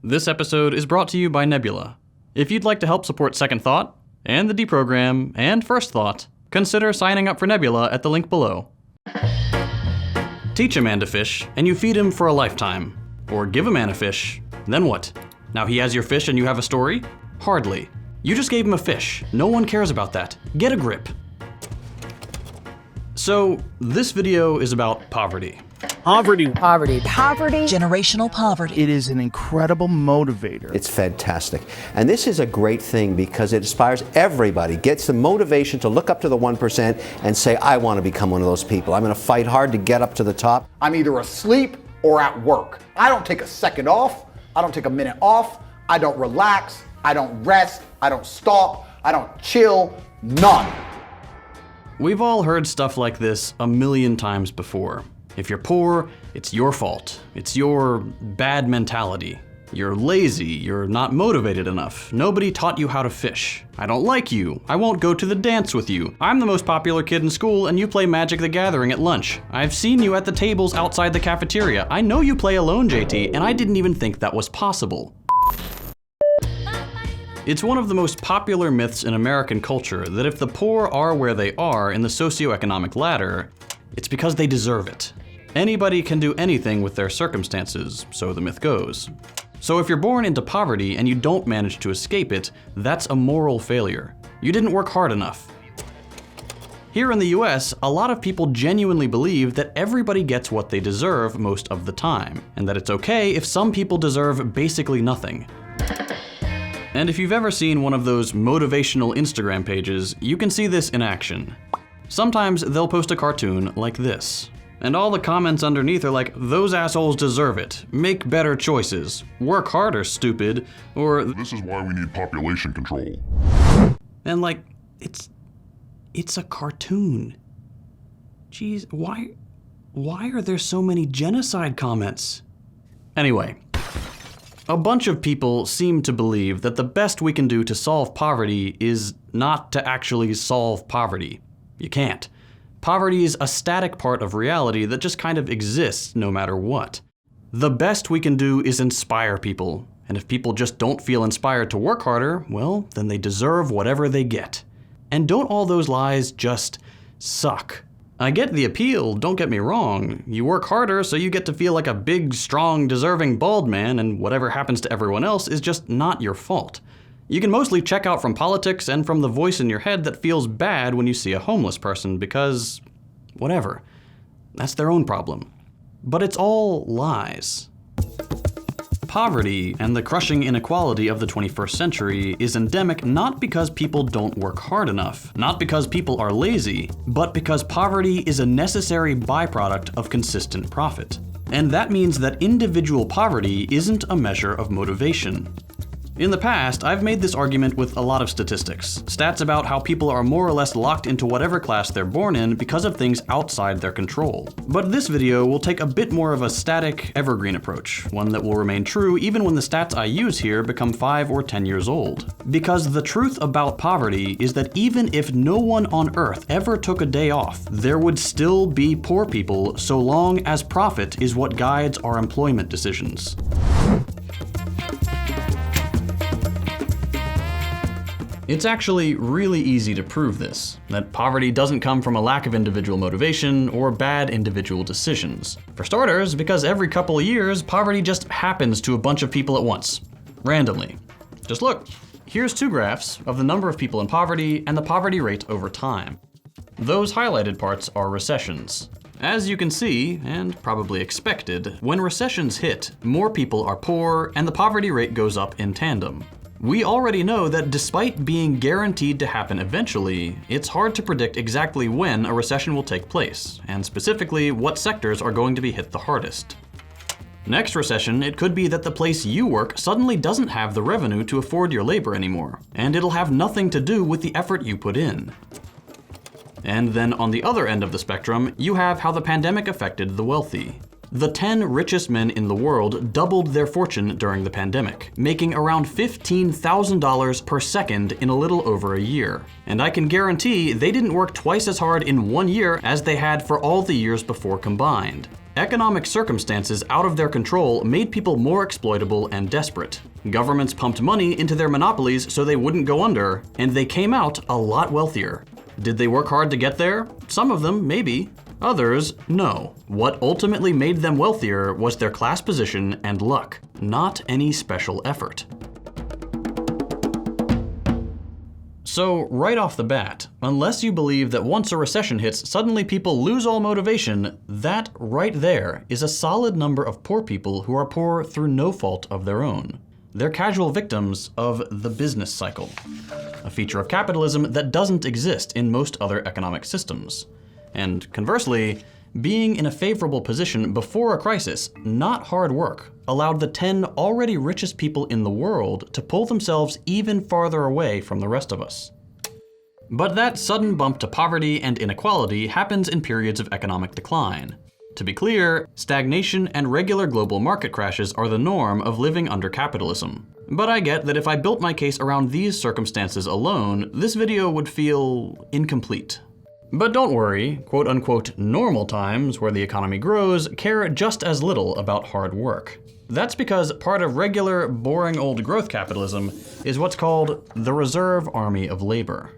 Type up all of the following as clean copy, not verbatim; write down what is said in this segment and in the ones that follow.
This episode is brought to you by Nebula. If you'd like to help support Second Thought, and the Deprogram, and First Thought, consider signing up for Nebula at the link below. Teach a man to fish, and you feed him for a lifetime. Or give a man a fish, then what? Now he has your fish and you have a story? Hardly. You just gave him a fish. No one cares about that. Get a grip. So, this video is about poverty. Poverty. Generational poverty. It is an incredible motivator. It's fantastic. And this is a great thing because it inspires everybody, gets the motivation to look up to the 1% and say, I want to become one of those people. I'm going to fight hard to get up to the top. I'm either asleep or at work. I don't take a second off. I don't take a minute off. I don't relax. I don't rest. I don't stop. I don't chill. None. We've all heard stuff like this a million times before. If you're poor, it's your fault. It's your bad mentality. You're lazy, you're not motivated enough. Nobody taught you how to fish. I don't like you. I won't go to the dance with you. I'm the most popular kid in school and you play Magic the Gathering at lunch. I've seen you at the tables outside the cafeteria. I know you play alone, JT, and I didn't even think that was possible. It's one of the most popular myths in American culture that if the poor are where they are in the socioeconomic ladder, it's because they deserve it. Anybody can do anything with their circumstances, so the myth goes. So if you're born into poverty and you don't manage to escape it, that's a moral failure. You didn't work hard enough. Here in the US, a lot of people genuinely believe that everybody gets what they deserve most of the time, and that it's okay if some people deserve basically nothing. And if you've ever seen one of those motivational Instagram pages, you can see this in action. Sometimes they'll post a cartoon like this. And all the comments underneath are like, those assholes deserve it. Make better choices. Work harder, stupid. Or, this is why we need population control. And like, it's a cartoon. Jeez, why are there so many genocide comments? Anyway, a bunch of people seem to believe that the best we can do to solve poverty is not to actually solve poverty. You can't. Poverty is a static part of reality that just kind of exists no matter what. The best we can do is inspire people, and if people just don't feel inspired to work harder, well, then they deserve whatever they get. And don't all those lies just suck? I get the appeal, don't get me wrong. You work harder so you get to feel like a big, strong, deserving bald man, and whatever happens to everyone else is just not your fault. You can mostly check out from politics and from the voice in your head that feels bad when you see a homeless person because, whatever, that's their own problem. But it's all lies. Poverty and the crushing inequality of the 21st century is endemic not because people don't work hard enough, not because people are lazy, but because poverty is a necessary byproduct of consistent profit. And that means that individual poverty isn't a measure of motivation. In the past, I've made this argument with a lot of statistics. Stats about how people are more or less locked into whatever class they're born in because of things outside their control. But this video will take a bit more of a static, evergreen approach, one that will remain true even when the stats I use here become 5 or 10 years old. Because the truth about poverty is that even if no one on Earth ever took a day off, there would still be poor people so long as profit is what guides our employment decisions. It's actually really easy to prove this, that poverty doesn't come from a lack of individual motivation or bad individual decisions. For starters, because every couple of years, poverty just happens to a bunch of people at once, randomly. Just look, here's 2 graphs of the number of people in poverty and the poverty rate over time. Those highlighted parts are recessions. As you can see, and probably expected, when recessions hit, more people are poor and the poverty rate goes up in tandem. We already know that despite being guaranteed to happen eventually, it's hard to predict exactly when a recession will take place, and specifically what sectors are going to be hit the hardest. Next recession, it could be that the place you work suddenly doesn't have the revenue to afford your labor anymore, and it'll have nothing to do with the effort you put in. And then on the other end of the spectrum, you have how the pandemic affected the wealthy. The 10 richest men in the world doubled their fortune during the pandemic, making around $15,000 per second in a little over a year. And I can guarantee they didn't work twice as hard in 1 year as they had for all the years before combined. Economic circumstances out of their control made people more exploitable and desperate. Governments pumped money into their monopolies so they wouldn't go under, and they came out a lot wealthier. Did they work hard to get there? Some of them, maybe. Others, no. What ultimately made them wealthier was their class position and luck, not any special effort. So, right off the bat, unless you believe that once a recession hits, suddenly people lose all motivation, that right there is a solid number of poor people who are poor through no fault of their own. They're casual victims of the business cycle, a feature of capitalism that doesn't exist in most other economic systems. And conversely, being in a favorable position before a crisis, not hard work, allowed the 10 already richest people in the world to pull themselves even farther away from the rest of us. But that sudden bump to poverty and inequality happens in periods of economic decline. To be clear, stagnation and regular global market crashes are the norm of living under capitalism. But I get that if I built my case around these circumstances alone, this video would feel incomplete. But don't worry, quote-unquote normal times where the economy grows care just as little about hard work. That's because part of regular, boring old growth capitalism is what's called the reserve army of labor.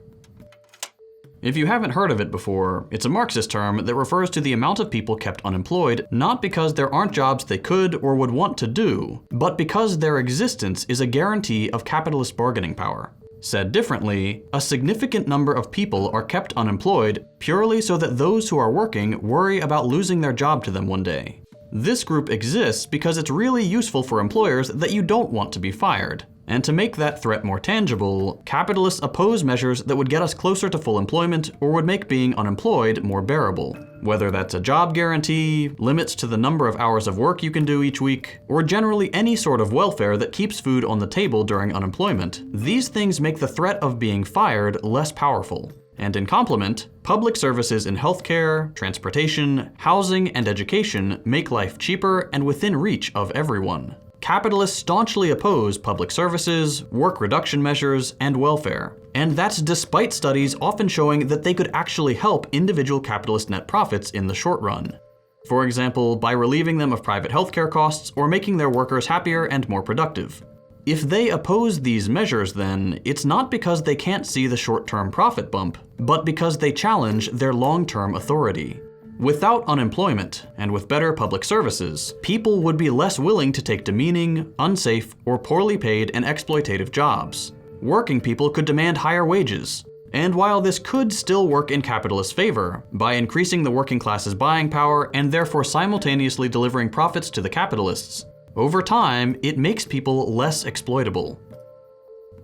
If you haven't heard of it before, it's a Marxist term that refers to the amount of people kept unemployed, not because there aren't jobs they could or would want to do, but because their existence is a guarantee of capitalist bargaining power. Said differently, a significant number of people are kept unemployed purely so that those who are working worry about losing their job to them one day. This group exists because it's really useful for employers that you don't want to be fired. And to make that threat more tangible, capitalists oppose measures that would get us closer to full employment or would make being unemployed more bearable. Whether that's a job guarantee, limits to the number of hours of work you can do each week, or generally any sort of welfare that keeps food on the table during unemployment, these things make the threat of being fired less powerful. And in complement, public services in healthcare, transportation, housing, and education make life cheaper and within reach of everyone. Capitalists staunchly oppose public services, work reduction measures, and welfare. And that's despite studies often showing that they could actually help individual capitalist net profits in the short run. For example, by relieving them of private healthcare costs or making their workers happier and more productive. If they oppose these measures, then, it's not because they can't see the short-term profit bump, but because they challenge their long-term authority. Without unemployment, and with better public services, people would be less willing to take demeaning, unsafe, or poorly paid and exploitative jobs. Working people could demand higher wages. And while this could still work in capitalist favor, by increasing the working class's buying power and therefore simultaneously delivering profits to the capitalists, over time, it makes people less exploitable.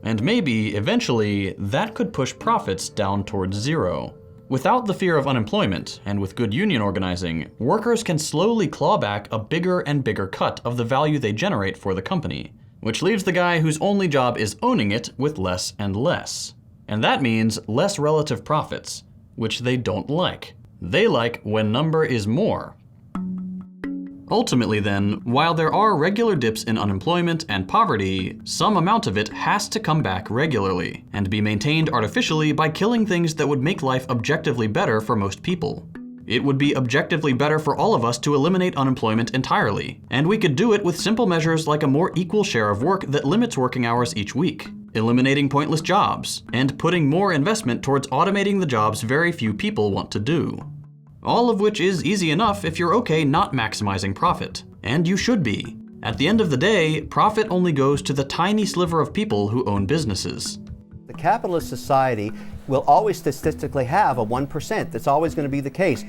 And maybe, eventually, that could push profits down towards zero. Without the fear of unemployment, and with good union organizing, workers can slowly claw back a bigger and bigger cut of the value they generate for the company, which leaves the guy whose only job is owning it with less and less. And that means less relative profits, which they don't like. They like when number is more. Ultimately then, while there are regular dips in unemployment and poverty, some amount of it has to come back regularly, and be maintained artificially by killing things that would make life objectively better for most people. It would be objectively better for all of us to eliminate unemployment entirely, and we could do it with simple measures like a more equal share of work that limits working hours each week, eliminating pointless jobs, and putting more investment towards automating the jobs very few people want to do. All of which is easy enough if you're okay not maximizing profit. And you should be. At the end of the day, profit only goes to the tiny sliver of people who own businesses. The capitalist society will always statistically have a 1%. That's always going to be the case.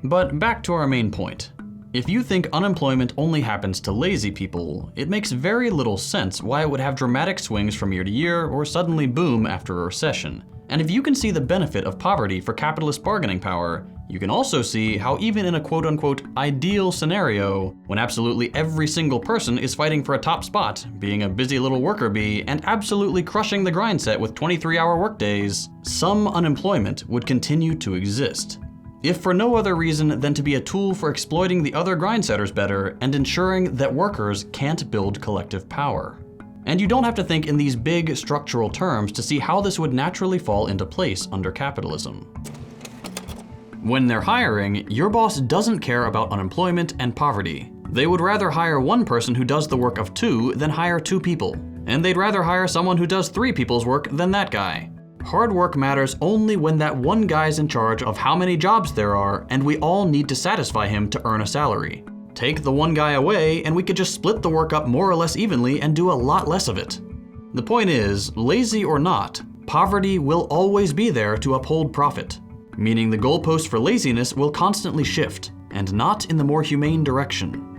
But back to our main point. If you think unemployment only happens to lazy people, it makes very little sense why it would have dramatic swings from year to year or suddenly boom after a recession. And if you can see the benefit of poverty for capitalist bargaining power, you can also see how even in a quote-unquote ideal scenario, when absolutely every single person is fighting for a top spot, being a busy little worker bee, and absolutely crushing the grind set with 23-hour workdays, some unemployment would continue to exist. If for no other reason than to be a tool for exploiting the other grind setters better and ensuring that workers can't build collective power. And you don't have to think in these big structural terms to see how this would naturally fall into place under capitalism. When they're hiring, your boss doesn't care about unemployment and poverty. They would rather hire one person who does the work of two than hire two people. And they'd rather hire someone who does three people's work than that guy. Hard work matters only when that one guy's in charge of how many jobs there are, and we all need to satisfy him to earn a salary. Take the one guy away, and we could just split the work up more or less evenly and do a lot less of it. The point is, lazy or not, poverty will always be there to uphold profit. Meaning the goalpost for laziness will constantly shift, and not in the more humane direction.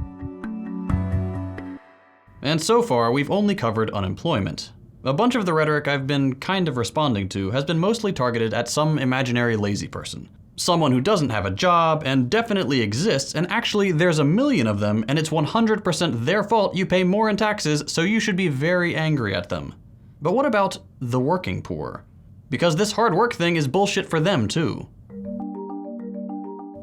And so far, we've only covered unemployment. A bunch of the rhetoric I've been kind of responding to has been mostly targeted at some imaginary lazy person. Someone who doesn't have a job and definitely exists, and actually there's a million of them, and it's 100% their fault you pay more in taxes, so you should be very angry at them. But what about the working poor? Because this hard work thing is bullshit for them too.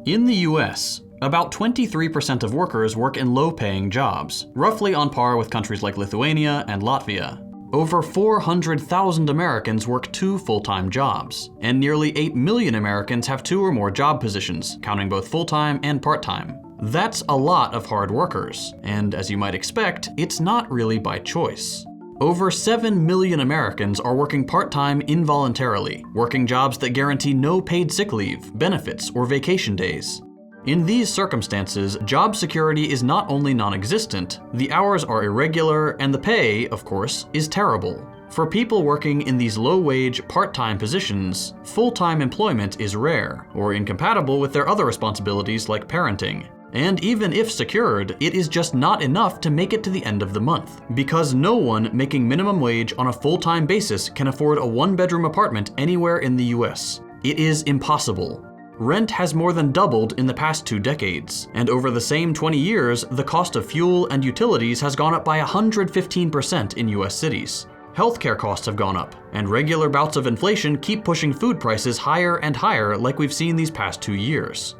In the US, about 23% of workers work in low-paying jobs, roughly on par with countries like Lithuania and Latvia. Over 400,000 Americans work 2 full-time jobs, and nearly 8 million Americans have 2 or more job positions, counting both full-time and part-time. That's a lot of hard workers, and as you might expect, it's not really by choice. Over 7 million Americans are working part-time involuntarily, working jobs that guarantee no paid sick leave, benefits, or vacation days. In these circumstances, job security is not only non-existent, the hours are irregular, and the pay, of course, is terrible. For people working in these low-wage, part-time positions, full-time employment is rare, or incompatible with their other responsibilities like parenting. And even if secured, it is just not enough to make it to the end of the month, because no one making minimum wage on a full-time basis can afford a one-bedroom apartment anywhere in the US. It is impossible. Rent has more than doubled in the past 2 decades, and over the same 20 years, the cost of fuel and utilities has gone up by 115% in US cities. Healthcare costs have gone up, and regular bouts of inflation keep pushing food prices higher and higher like we've seen these past 2 years.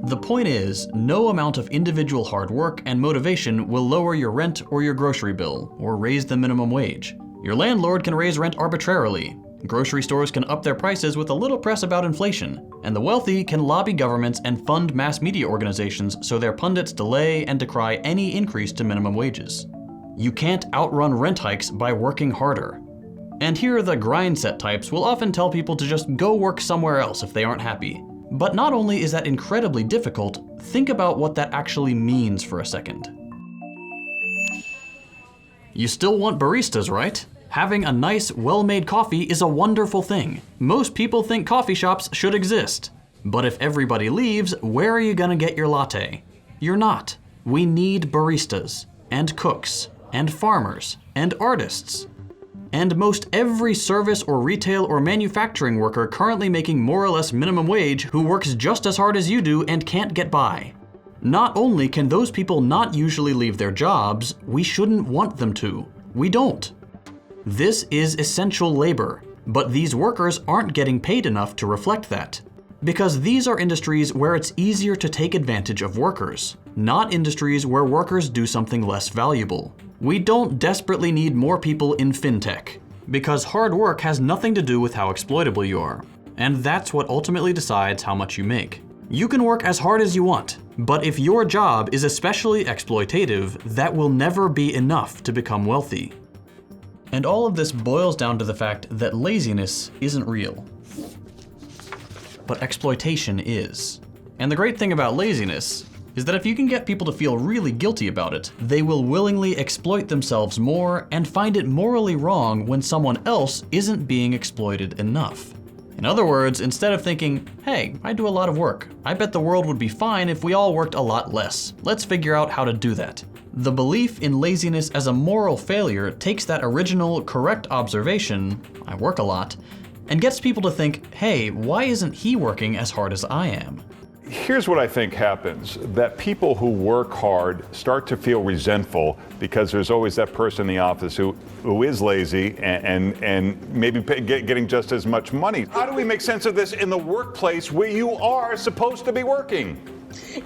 The point is, no amount of individual hard work and motivation will lower your rent or your grocery bill, or raise the minimum wage. Your landlord can raise rent arbitrarily. Grocery stores can up their prices with a little press about inflation, and the wealthy can lobby governments and fund mass media organizations so their pundits delay and decry any increase to minimum wages. You can't outrun rent hikes by working harder. And here the grind set types will often tell people to just go work somewhere else if they aren't happy. But not only is that incredibly difficult, think about what that actually means for a second. You still want baristas, right? Having a nice, well-made coffee is a wonderful thing. Most people think coffee shops should exist. But if everybody leaves, where are you gonna get your latte? You're not. We need baristas, and cooks, and farmers, and artists. And most every service or retail or manufacturing worker currently making more or less minimum wage who works just as hard as you do and can't get by. Not only can those people not usually leave their jobs, we shouldn't want them to. We don't. This is essential labor, but these workers aren't getting paid enough to reflect that. Because these are industries where it's easier to take advantage of workers, not industries where workers do something less valuable. We don't desperately need more people in fintech, because hard work has nothing to do with how exploitable you are. And that's what ultimately decides how much you make. You can work as hard as you want, but if your job is especially exploitative, that will never be enough to become wealthy. And all of this boils down to the fact that laziness isn't real. But exploitation is. And the great thing about laziness is that if you can get people to feel really guilty about it, they will willingly exploit themselves more and find it morally wrong when someone else isn't being exploited enough. In other words, instead of thinking, hey, I do a lot of work, I bet the world would be fine if we all worked a lot less. Let's figure out how to do that. The belief in laziness as a moral failure takes that original, correct observation, I work a lot, and gets people to think, hey, why isn't he working as hard as I am? Here's what I think happens, that people who work hard start to feel resentful because there's always that person in the office who is lazy and maybe getting just as much money. How do we make sense of this in the workplace where you are supposed to be working?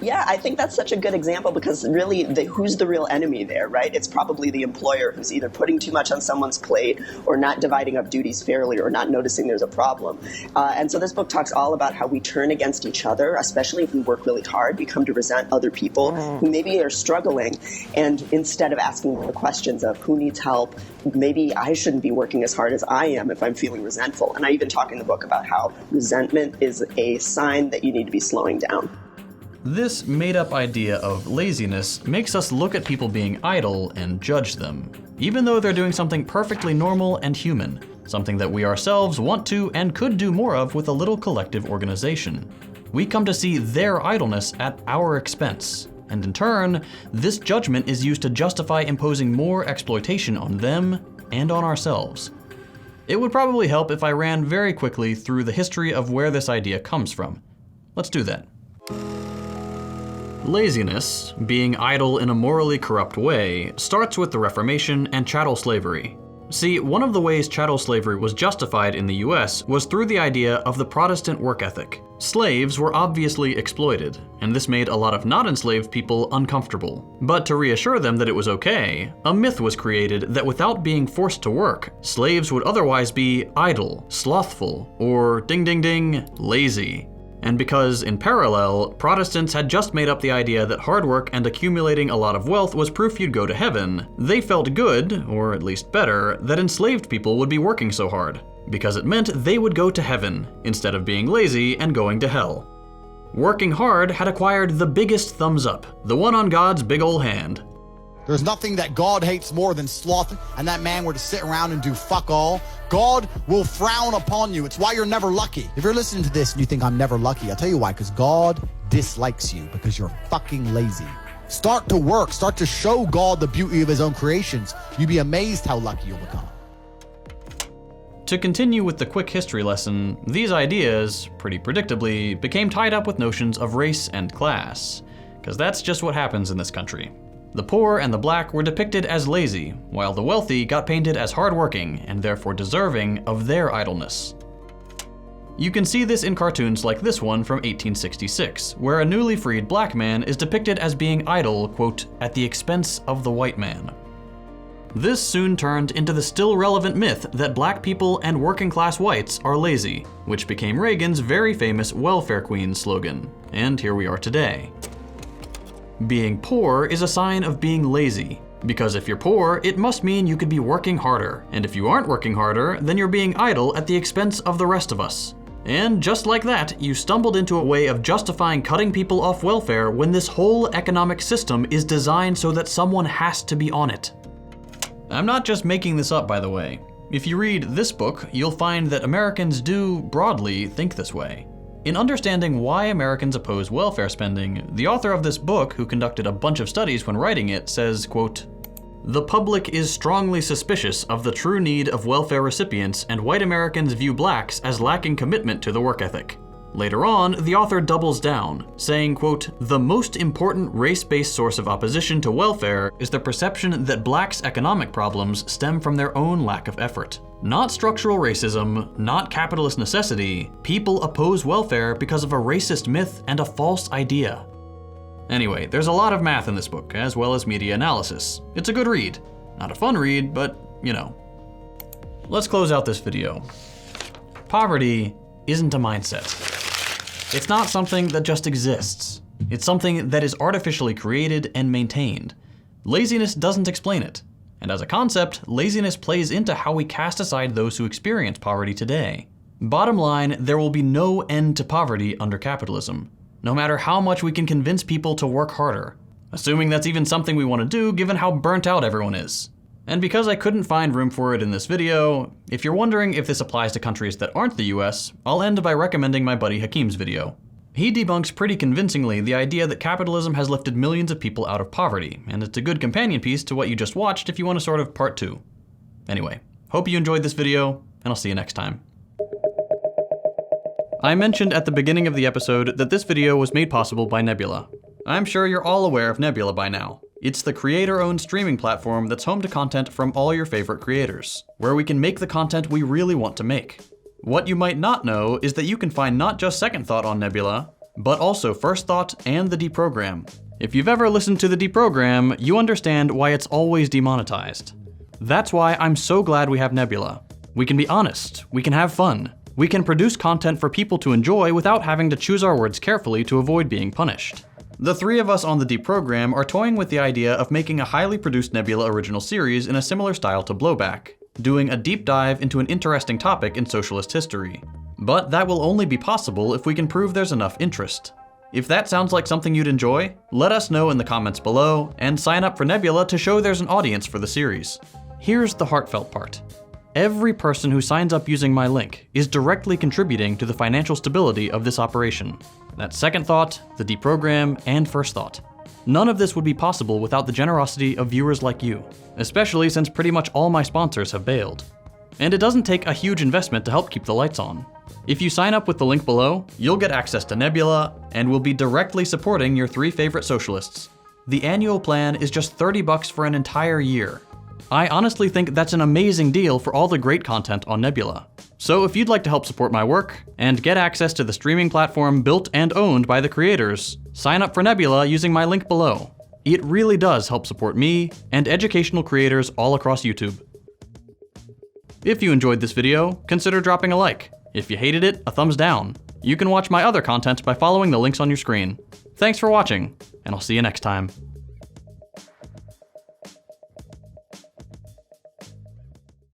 Yeah, I think that's such a good example because really, who's the real enemy there, right? It's probably the employer who's either putting too much on someone's plate or not dividing up duties fairly or not noticing there's a problem. And so this book talks all about how we turn against each other, especially if we work really hard. We come to resent other people who maybe are struggling. And instead of asking the questions of who needs help, maybe I shouldn't be working as hard as I am if I'm feeling resentful. And I even talk in the book about how resentment is a sign that you need to be slowing down. This made-up idea of laziness makes us look at people being idle and judge them, even though they're doing something perfectly normal and human, something that we ourselves want to and could do more of with a little collective organization. We come to see their idleness at our expense, and in turn, this judgment is used to justify imposing more exploitation on them and on ourselves. It would probably help if I ran very quickly through the history of where this idea comes from. Let's do that. Laziness, being idle in a morally corrupt way, starts with the Reformation and chattel slavery. See, one of the ways chattel slavery was justified in the US was through the idea of the Protestant work ethic. Slaves were obviously exploited, and this made a lot of not enslaved people uncomfortable. But to reassure them that it was okay, a myth was created that without being forced to work, slaves would otherwise be idle, slothful, or ding ding ding, lazy. And because, in parallel, Protestants had just made up the idea that hard work and accumulating a lot of wealth was proof you'd go to heaven, they felt good, or at least better, that enslaved people would be working so hard, because it meant they would go to heaven, instead of being lazy and going to hell. Working hard had acquired the biggest thumbs up, the one on God's big ol' hand. There's nothing that God hates more than sloth, and that man were to sit around and do fuck all. God will frown upon you. It's why you're never lucky. If you're listening to this and you think I'm never lucky, I'll tell you why, because God dislikes you because you're fucking lazy. Start to work. Start to show God the beauty of his own creations. You'd be amazed how lucky you'll become. To continue with the quick history lesson, these ideas, pretty predictably, became tied up with notions of race and class, because that's just what happens in this country. The poor and the black were depicted as lazy, while the wealthy got painted as hardworking and therefore deserving of their idleness. You can see this in cartoons like this one from 1866, where a newly freed black man is depicted as being idle, quote, at the expense of the white man. This soon turned into the still relevant myth that black people and working class whites are lazy, which became Reagan's very famous welfare queen slogan. And here we are today. Being poor is a sign of being lazy, because if you're poor, it must mean you could be working harder, and if you aren't working harder, then you're being idle at the expense of the rest of us. And just like that, you stumbled into a way of justifying cutting people off welfare when this whole economic system is designed so that someone has to be on it. I'm not just making this up, by the way. If you read this book, you'll find that Americans do, broadly, think this way. In understanding why Americans oppose welfare spending, the author of this book, who conducted a bunch of studies when writing it, says, quote, "The public is strongly suspicious of the true need of welfare recipients, and white Americans view blacks as lacking commitment to the work ethic." Later on, the author doubles down, saying, quote, "The most important race-based source of opposition to welfare is the perception that blacks' economic problems stem from their own lack of effort. Not structural racism, not capitalist necessity, people oppose welfare because of a racist myth and a false idea." Anyway, there's a lot of math in this book, as well as media analysis. It's a good read. Not a fun read, but, you know. Let's close out this video. Poverty isn't a mindset. It's not something that just exists. It's something that is artificially created and maintained. Laziness doesn't explain it. And as a concept, laziness plays into how we cast aside those who experience poverty today. Bottom line, there will be no end to poverty under capitalism, no matter how much we can convince people to work harder. Assuming that's even something we want to do given how burnt out everyone is. And because I couldn't find room for it in this video, if you're wondering if this applies to countries that aren't the US, I'll end by recommending my buddy Hakim's video. He debunks pretty convincingly the idea that capitalism has lifted millions of people out of poverty, and it's a good companion piece to what you just watched if you want a sort of part 2. Anyway, hope you enjoyed this video, and I'll see you next time. I mentioned at the beginning of the episode that this video was made possible by Nebula. I'm sure you're all aware of Nebula by now. It's the creator-owned streaming platform that's home to content from all your favorite creators, where we can make the content we really want to make. What you might not know is that you can find not just Second Thought on Nebula, but also First Thought and the Deprogram. If you've ever listened to the Deprogram, you understand why it's always demonetized. That's why I'm so glad we have Nebula. We can be honest, we can have fun, we can produce content for people to enjoy without having to choose our words carefully to avoid being punished. The three of us on the Deprogram are toying with the idea of making a highly produced Nebula original series in a similar style to Blowback, doing a deep dive into an interesting topic in socialist history. But that will only be possible if we can prove there's enough interest. If that sounds like something you'd enjoy, let us know in the comments below, and sign up for Nebula to show there's an audience for the series. Here's the heartfelt part. Every person who signs up using my link is directly contributing to the financial stability of this operation. That's Second Thought, the Deprogram, and First Thought. None of this would be possible without the generosity of viewers like you, especially since pretty much all my sponsors have bailed. And it doesn't take a huge investment to help keep the lights on. If you sign up with the link below, you'll get access to Nebula, and will be directly supporting your three favorite socialists. The annual plan is just $30 for an entire year. I honestly think that's an amazing deal for all the great content on Nebula. So if you'd like to help support my work, and get access to the streaming platform built and owned by the creators, sign up for Nebula using my link below. It really does help support me, and educational creators all across YouTube. If you enjoyed this video, consider dropping a like. If you hated it, a thumbs down. You can watch my other content by following the links on your screen. Thanks for watching, and I'll see you next time.